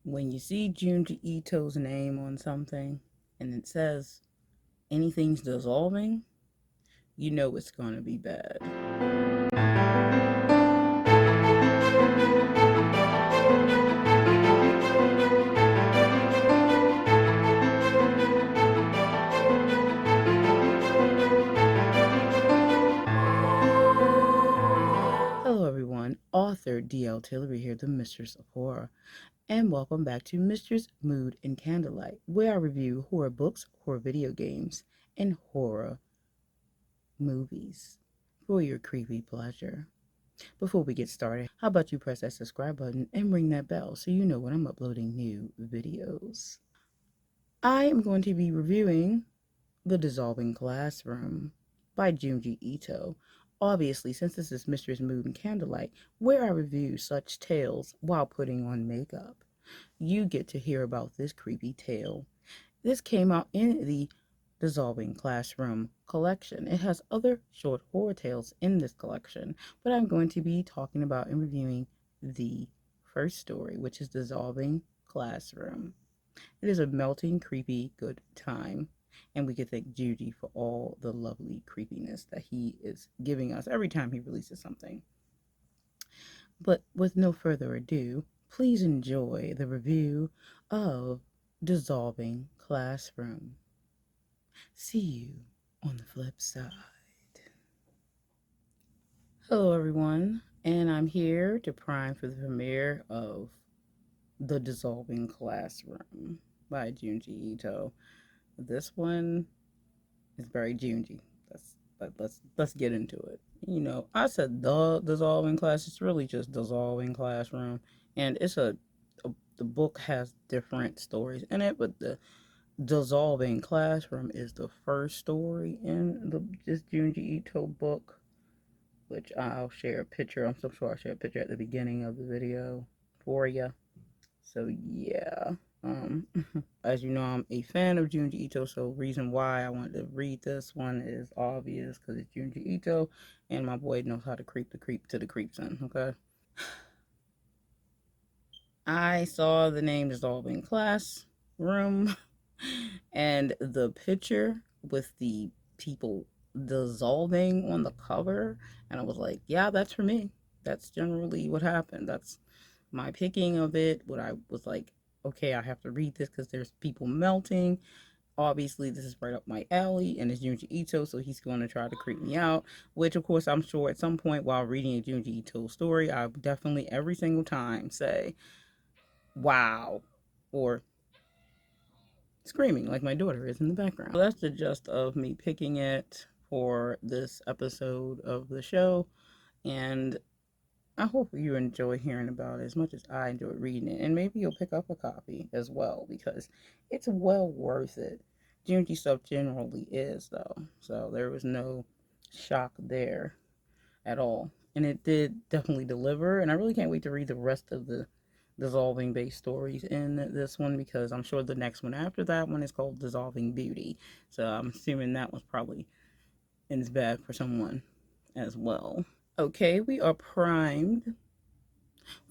When you see Jinji Ito's name on something and it says anything's dissolving, you know it's going to be bad. Hello everyone, author D.L. Tillery here, the Mistress of Horror, and welcome back to Mistress, Mood, and Candlelight, where I review horror books, horror video games, and horror movies for your creepy pleasure. Before we get started, how about you press that subscribe button and ring that bell so you know when I'm uploading new videos. I am going to be reviewing The Dissolving Classroom by Jinji Ito. Obviously, since this is Mistress Mood and Candlelight, where I review such tales while putting on makeup, you get to hear about this creepy tale. This came out in the Dissolving Classroom collection. It has other short horror tales in this collection, but I'm going to be talking about and reviewing the first story, which is Dissolving Classroom. It is a melting, creepy, good time. And we could thank Judy for all the lovely creepiness that he is giving us every time he releases something. But with no further ado, please enjoy the review of Dissolving Classroom. See you on the flip side. Hello, everyone, and I'm here to prime for the premiere of The Dissolving Classroom by Junji Ito. This one is very Junji. Let's get into it. You know, I said the Dissolving Class. It's really just Dissolving Classroom, and the book has different stories in it, but the Dissolving Classroom is the first story in this Junji Ito book, which I'll share a picture. I'm so sure I'll share a picture at the beginning of the video for you. So yeah, as you know, I'm a fan of Junji Ito. So reason why I wanted to read this one is obvious because it's Junji Ito, and my boy knows how to creep the creep to the creeps in. Okay. I saw the name Dissolving Classroom and the picture with the people dissolving on the cover, and I was like, yeah, that's for me. That's generally what happened. That's my picking of it. What I was like, okay, I have to read this because there's people melting. Obviously, this is right up my alley, and it's Junji Ito, so he's going to try to creep me out. Which, of course, I'm sure at some point while reading a Junji Ito story, I definitely every single time say, "Wow," or screaming like my daughter is in the background. So that's the gist of me picking it for this episode of the show, and I hope you enjoy hearing about it as much as I enjoy reading it, and maybe you'll pick up a copy as well because it's well worth it. Junji stuff generally is though, so there was no shock there at all, and it did definitely deliver. And I really can't wait to read the rest of the dissolving based stories in this one because I'm sure the next one after that one is called Dissolving Beauty. So I'm assuming that was probably in its bag for someone as well. Okay, we are primed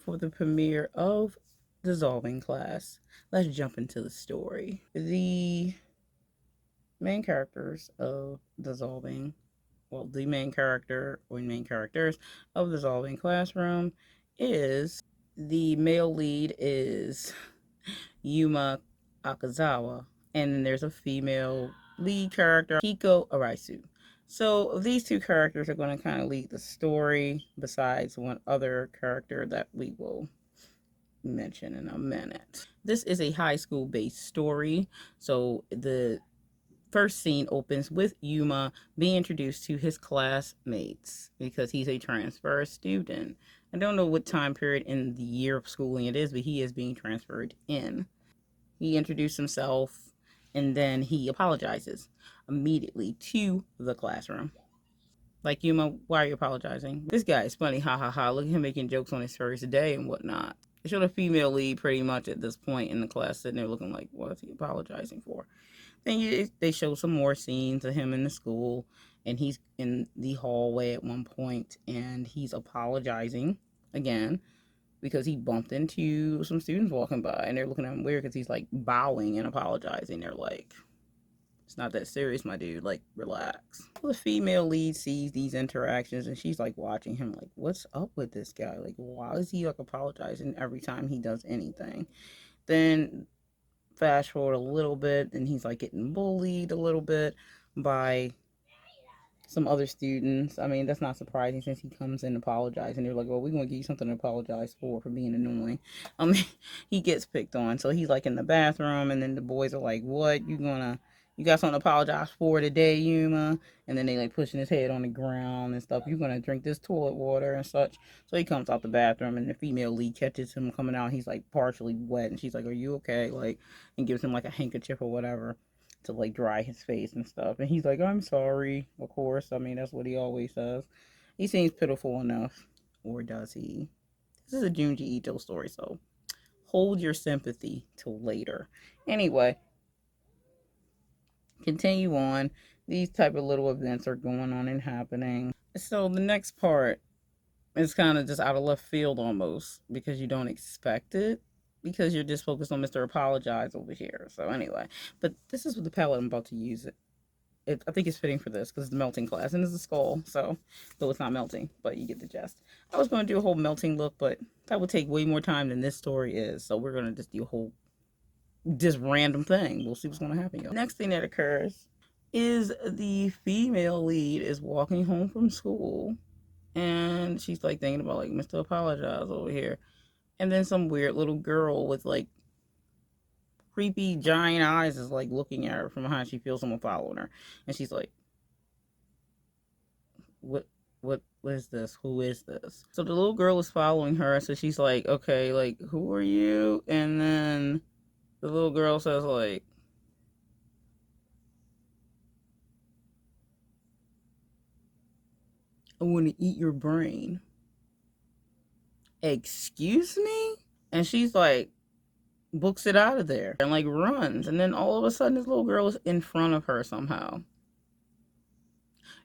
for the premiere of Dissolving Class. Let's jump into the story. The main characters of Dissolving, well, the main character or main characters of Dissolving Classroom is the male lead is Yuma Akazawa, and then there's a female lead character, Hiko Araisu. So these two characters are going to kind of lead the story, besides one other character that we will mention in a minute. This is a high school based story, so the first scene opens with Yuma being introduced to his classmates because he's a transfer student. I don't know what time period in the year of schooling it is, but he is being transferred in. He introduced himself and then he apologizes immediately to the classroom. Like, Yuma, why are you apologizing? This guy is funny, ha ha ha. Look at him making jokes on his first day and whatnot. They showed a female lead pretty much at this point in the class sitting there looking like, what is he apologizing for? Then they show some more scenes of him in the school, and he's in the hallway at one point, and he's apologizing again because he bumped into some students walking by and they're looking at him weird because he's like bowing and apologizing. They're like, it's not that serious, my dude. Like, relax. Well, the female lead sees these interactions and she's like watching him, like, what's up with this guy? Like, why is he like apologizing every time he does anything? Then fast forward a little bit, and he's like getting bullied a little bit by some other students. I mean, that's not surprising since he comes in apologizing. They're like, well, we're going to give you something to apologize for being annoying. He gets picked on. So he's like in the bathroom, and then the boys are like, what? You got something to apologize for today, Yuma? And then they like pushing his head on the ground and stuff. You're going to drink this toilet water and such. So he comes out the bathroom, and the female lead catches him coming out. He's like partially wet, and she's like, are you okay? Like, and gives him like a handkerchief or whatever to like dry his face and stuff. And he's like, I'm sorry, of course. I mean, that's what he always says. He seems pitiful enough. Or does he? This is a Junji Ito story, so hold your sympathy till later. Anyway, continue on. These type of little events are going on and happening. So the next part is kind of just out of left field almost because you don't expect it because you're just focused on Mr. Apologize over here. So anyway, but this is what the palette I'm about to use. I think it's fitting for this because it's the melting class and it's a skull, so though it's not melting, but you get the gist. I was going to do a whole melting look, but that would take way more time than this story is. So we're going to just do a whole just random thing. We'll see what's going to happen, y'all. Next thing that occurs is the female lead is walking home from school and she's like thinking about like Mr. Apologize over here. And then some weird little girl with like creepy giant eyes is like looking at her from behind. She feels someone following her. And she's like, what is this? Who is this? So the little girl is following her. So she's like, okay, like, who are you? And then the little girl says like, I want to eat your brain. Excuse me? And she's like, books it out of there and like runs. And then all of a sudden this little girl is in front of her somehow.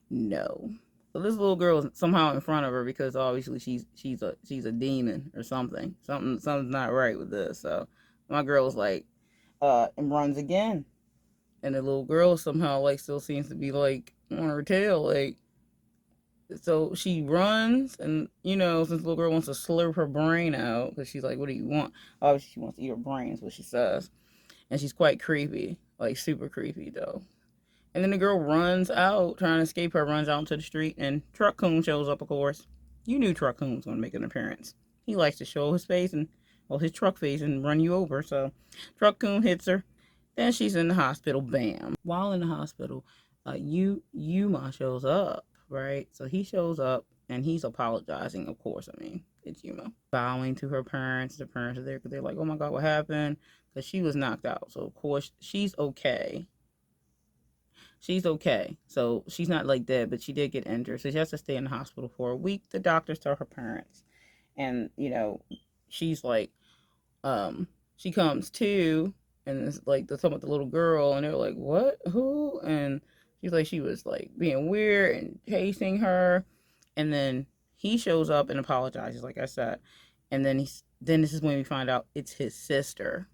No. So this little girl is somehow in front of her because obviously she's a demon or something. Something's not right with this. So my girl is like and runs again. And the little girl somehow like still seems to be like on her tail, like so she runs and you know, since the little girl wants to slurp her brain out because she's like, what do you want? Obviously she wants to eat her brain is what she says. And she's quite creepy, like super creepy though. And then the girl runs out, trying to escape her, runs out into the street, and Truck Coon shows up, of course. You knew Truck Coon was going to make an appearance. He likes to show his face and, well, his truck face and run you over. So Truck Coon hits her. Then she's in the hospital, bam. While in the hospital, Yuma shows up, right? So he shows up and he's apologizing, of course. I mean, it's Yuma. Bowing to her parents. The parents are there because they're like, oh my God, what happened? Because she was knocked out. So, of course, she's okay. She's okay. So she's not like dead, but she did get injured. So she has to stay in the hospital for a week. The doctors tell her parents. And, you know, she's like, she comes to, and it's like they're talking about the little girl, and they're like, what? Who? And she's like, she was like being weird and chasing her. And then he shows up and apologizes, like I said. And then this is when we find out it's his sister.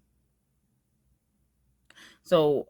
So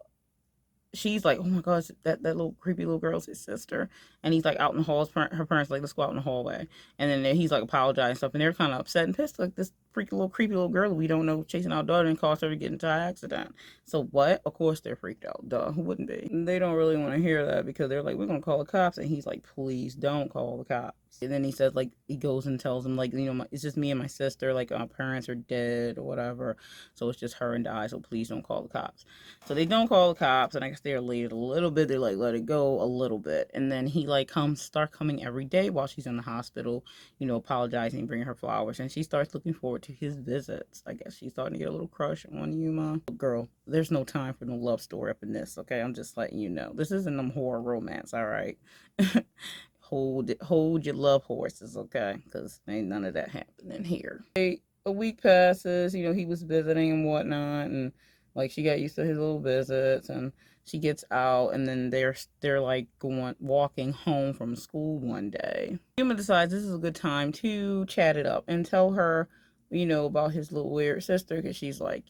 she's like, oh my gosh, that little creepy little girl's his sister. And he's like out in the halls. Her parents like, let's go out in the hallway. And then he's like apologizing and stuff. And they're kind of upset and pissed. Like this freaky little creepy little girl we don't know chasing our daughter and caused her to get into an accident. So what? Of course they're freaked out. Duh, who wouldn't be? They don't really want to hear that because they're like, we're going to call the cops. And he's like, please don't call the cops. And then he says like, he goes and tells them like, you know, it's just me and my sister. Like our parents are dead or whatever. So it's just her and I. So please don't call the cops. So they don't call the cops, and I guess they're late a little bit. They like let it go a little bit, and then he like start coming every day while she's in the hospital, you know, apologizing, bringing her flowers, and she starts looking forward to his visits. I guess she's starting to get a little crush on Yuma. Girl, there's no time for no love story up in this. Okay, I'm just letting you know. This isn't them horror romance. All right. Hold your love horses, okay? Because ain't none of that happening here. A week passes, you know, he was visiting and whatnot, and like she got used to his little visits, and she gets out, and then they're like walking home from school one day. Yuma decides this is a good time to chat it up and tell her about his little weird sister, because she's like,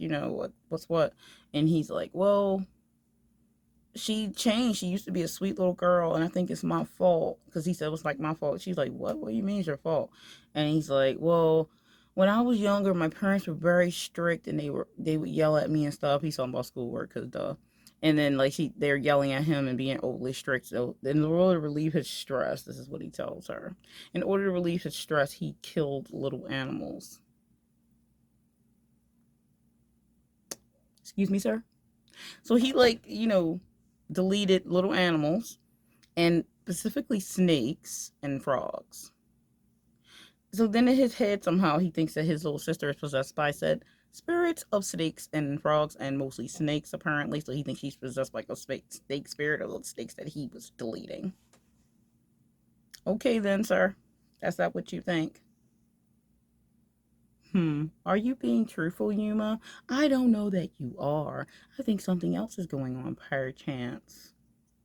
what's what? And he's like, well, she changed. She used to be a sweet little girl, and I think it's my fault. Because he said it was like my fault. She's like, what do you mean it's your fault? And he's like, well, when I was younger, my parents were very strict, and they would yell at me and stuff. He's talking about schoolwork, because duh. And then like they're yelling at him and being overly strict. So in order to relieve his stress, this is what he tells her. In order to relieve his stress, he killed little animals. Excuse me, sir. So he like deleted little animals, and specifically snakes and frogs. So then in his head, somehow he thinks that his little sister is possessed by said spirits of snakes and frogs, and mostly snakes, apparently. So he thinks she's possessed by a snake spirit of those snakes that he was deleting. Okay, then, sir. That's not what you think. Are you being truthful, Yuma? I don't know that you are. I think something else is going on, perchance.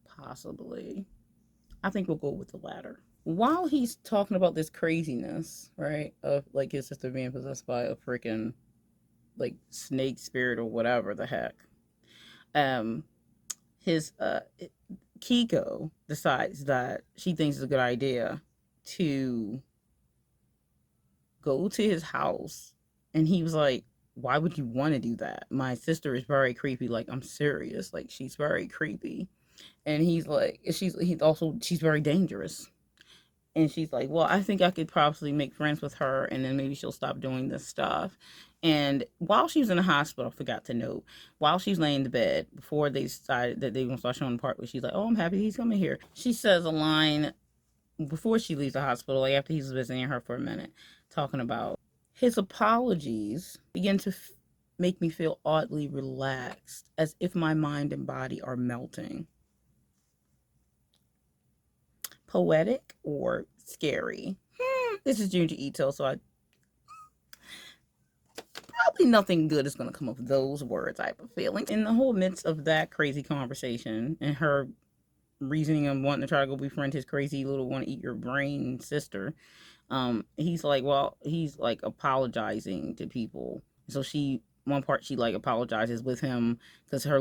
Possibly. I think we'll go with the latter. While he's talking about this craziness, right, of like his sister being possessed by a freaking like snake spirit or whatever the heck, um, his Kiko decides that she thinks it's a good idea to go to his house, and he was like, "Why would you want to do that? My sister is very creepy. Like, I'm serious. Like, she's very creepy." And he's like, she's very dangerous. And she's like, well, I think I could probably make friends with her, and then maybe she'll stop doing this stuff. And while she was in the hospital, I forgot to note, while she's laying in the bed, before they decided that they were going to start showing the part where she's like, oh, I'm happy he's coming here, she says a line before she leaves the hospital, like after he's visiting her for a minute, talking about his apologies begin to make me feel oddly relaxed, as if my mind and body are melting. Poetic or scary? This is Jinji Ito, so I probably nothing good is going to come of those words, I have a feeling. In the whole midst of that crazy conversation and her reasoning of wanting to try to go befriend his crazy little want to eat your brain sister, he's like apologizing to people. So one part she like apologizes with him because the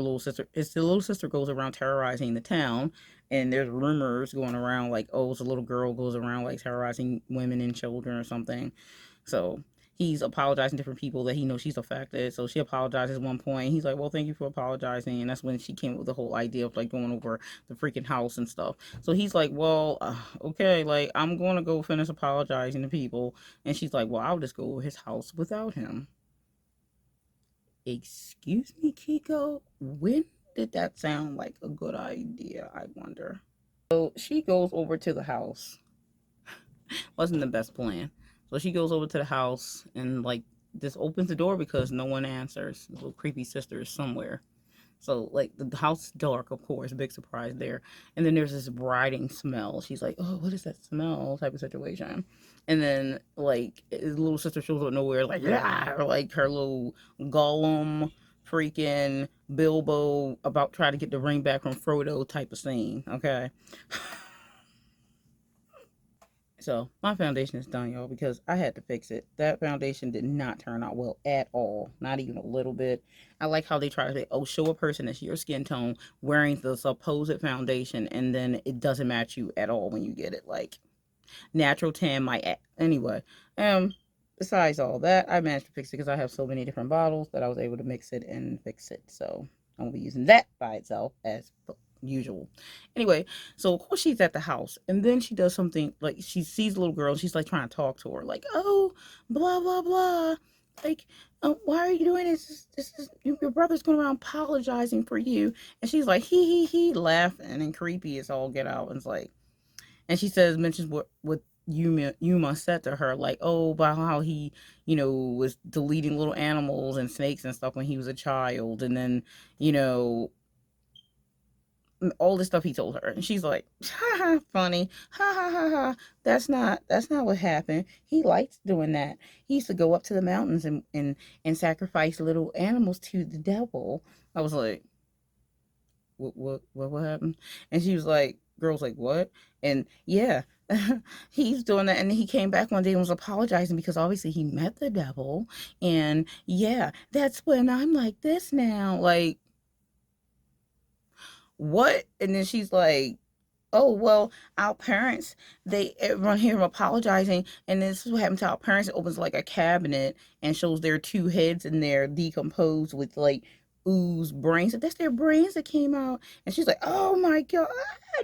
little sister goes around terrorizing the town, and there's rumors going around like, oh, it's a little girl goes around like terrorizing women and children or something. So he's apologizing to different people that he knows she's affected. So she apologizes at one point. He's like, well, thank you for apologizing. And that's when she came up with the whole idea of like going over the freaking house and stuff. So he's like, well, okay, like I'm going to go finish apologizing to people. And she's like, well, I'll just go over his house without him. Excuse me, Kiko? When did that sound like a good idea, I wonder? So she goes over to the house. Wasn't the best plan. So she goes over to the house and like just opens the door because no one answers. The little creepy sister is somewhere. So like the house is dark, of course, big surprise there. And then there's this briding smell. She's like, "Oh, what is that smell?" type of situation. And then like his little sister shows up nowhere, like yeah, or like her little Gollum, freaking Bilbo about trying to get the ring back from Frodo type of scene. Okay. So my foundation is done, y'all, because I had to fix it. That foundation did not turn out well at all, not even a little bit. I like how they try to say, "Oh, show a person that's your skin tone wearing the supposed foundation, and then it doesn't match you at all when you get it." Like natural tan might anyway. Besides all that, I managed to fix it because I have so many different bottles that I was able to mix it and fix it. So I'm gonna be using that by itself as usual. Anyway, so of course she's at the house, and then she does something like she sees a little girl, and she's like trying to talk to her, like, "Oh, blah blah blah, like, why are you doing this? This is your brother's going around apologizing for you," and she's like, he, laughing and creepy as all get out, and it's like, and she mentions what Yuma said to her, like, oh, about how he, was deleting little animals and snakes and stuff when he was a child, and then, you know, all this stuff he told her, and she's like, ha ha, funny, ha ha ha ha. That's not what happened. He likes doing that. He used to go up to the mountains and sacrifice little animals to the devil. I was like, what happened? And she was like, girl's like, what? And yeah, He's doing that, and he came back one day and was apologizing because obviously he met the devil, and yeah, that's when I'm like this now, like what? And then she's like, oh well, our parents, they everyone hear him apologizing, and this is what happened to our parents. It opens like a cabinet and shows their two heads in there decomposed with like ooze brains. That's their brains that came out. And she's like, oh my god,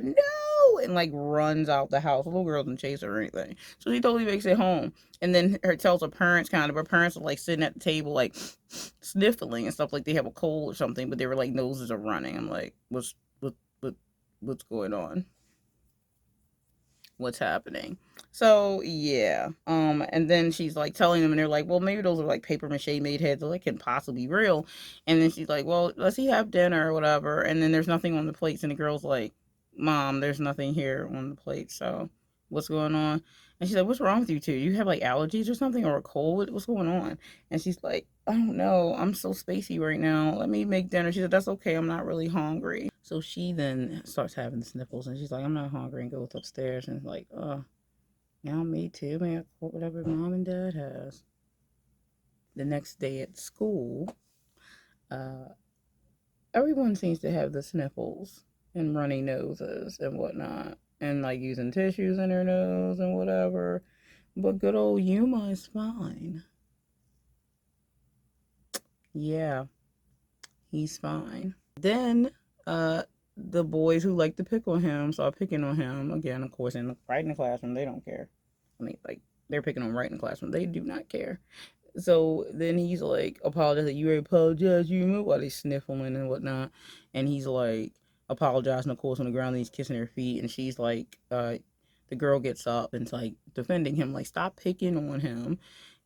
no, and like runs out the house. The little girl doesn't chase her or anything, so she totally makes it home. And then her tells her parents are like sitting at the table like sniffling and stuff, like they have a cold or something, but they were like noses are running. I'm like, what what's going on? What's happening? So yeah. And then she's like telling them, and they're like, well, maybe those are like paper mache made heads, so they can possibly be real. And then she's like, well, let's have dinner or whatever. And then there's nothing on the plates, and the girl's like, Mom, there's nothing here on the plate. So what's going on? And she's like, what's wrong with you two? You have like allergies or something, or a cold? What's going on? And she's like, I don't know. I'm so spacey right now. Let me make dinner. She said, that's okay. I'm not really hungry. So she then starts having the sniffles, and she's like, I'm not hungry, and goes upstairs and is like, oh, now me too. Man, whatever mom and dad has. The next day at school, uh, everyone seems to have the sniffles and runny noses and whatnot, and like using tissues in their nose and whatever. But good old Yuma is fine. Yeah, he's fine. Then the boys who like to pick on him start picking on him again, of course, right in the classroom. They don't care. I mean, like, they're picking on right in the classroom. They do not care. So then he's like, apologize. You already apologize, you, while they sniffling and whatnot. And he's like, apologizing, of course, on the ground. And he's kissing her feet. And she's like, the girl gets up and's like defending him, like, stop picking on him.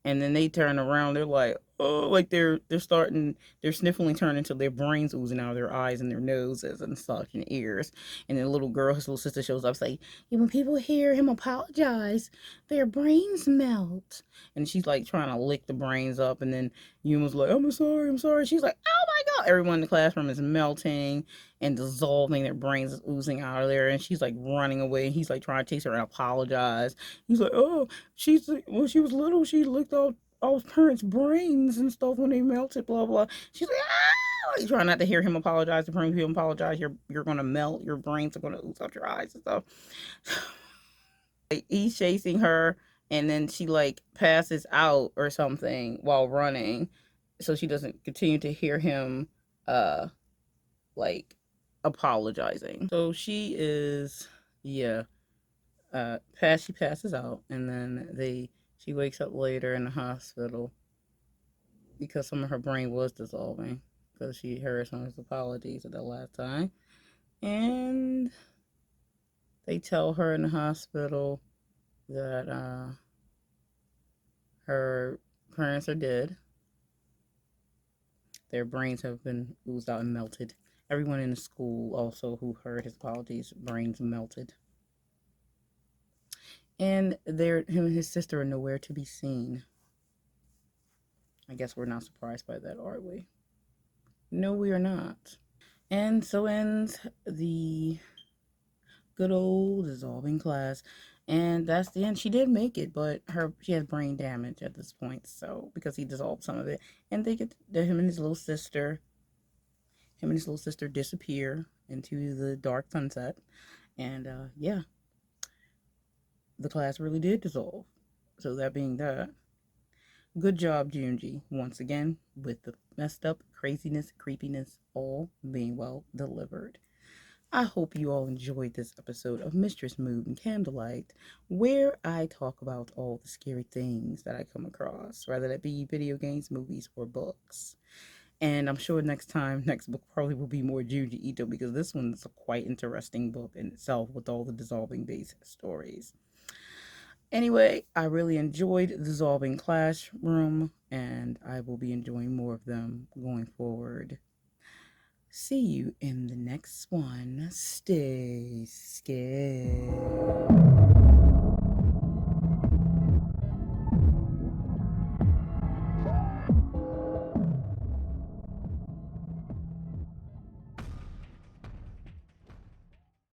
And then they turn around, they're like, oh, like they're starting, they're sniffling, turning until their brains oozing out of their eyes and their noses and such and ears. And then the little girl, his little sister, shows up, say, yeah, when people hear him apologize, their brains melt. And she's like trying to lick the brains up, and then Yuma's like, I'm sorry. She's like, oh my god, everyone in the classroom is melting and dissolving, their brains is oozing out of there, and she's like running away, and he's like trying to chase her and apologize. He's like, oh, she's when she was little, she licked all his parents' brains and stuff when they melted, blah blah. She's like, ah! You try not to hear him apologize. The parents hear him apologize, you're gonna melt. Your brains are gonna ooze out your eyes and stuff. Like, he's chasing her, and then she like passes out or something while running, so she doesn't continue to hear him, uh, like apologizing. So she is, yeah, she passes out, and then she wakes up later in the hospital because some of her brain was dissolving because she heard some of his apologies at the last time. And they tell her in the hospital that her parents are dead. Their brains have been oozed out and melted. Everyone in the school also who heard his apologies, brains melted. And him and his sister are nowhere to be seen. I guess we're not surprised by that, are we? No, we are not. And so ends the good old dissolving class. And that's the end. She did make it, but she has brain damage at this point, so because he dissolved some of it. And they get him and his little sister disappear into the dark sunset. And yeah, the class really did dissolve. So that being that, good job, Junji, once again, with the messed up craziness, creepiness, all being well delivered. I hope you all enjoyed this episode of Mistress Mood and Candlelight, where I talk about all the scary things that I come across, whether that be video games, movies, or books. And I'm sure next book probably will be more Junji Ito, because this one's a quite interesting book in itself with all the dissolving base stories. Anyway, I really enjoyed Dissolving Classroom, and I will be enjoying more of them going forward. See you in the next one. Stay scared.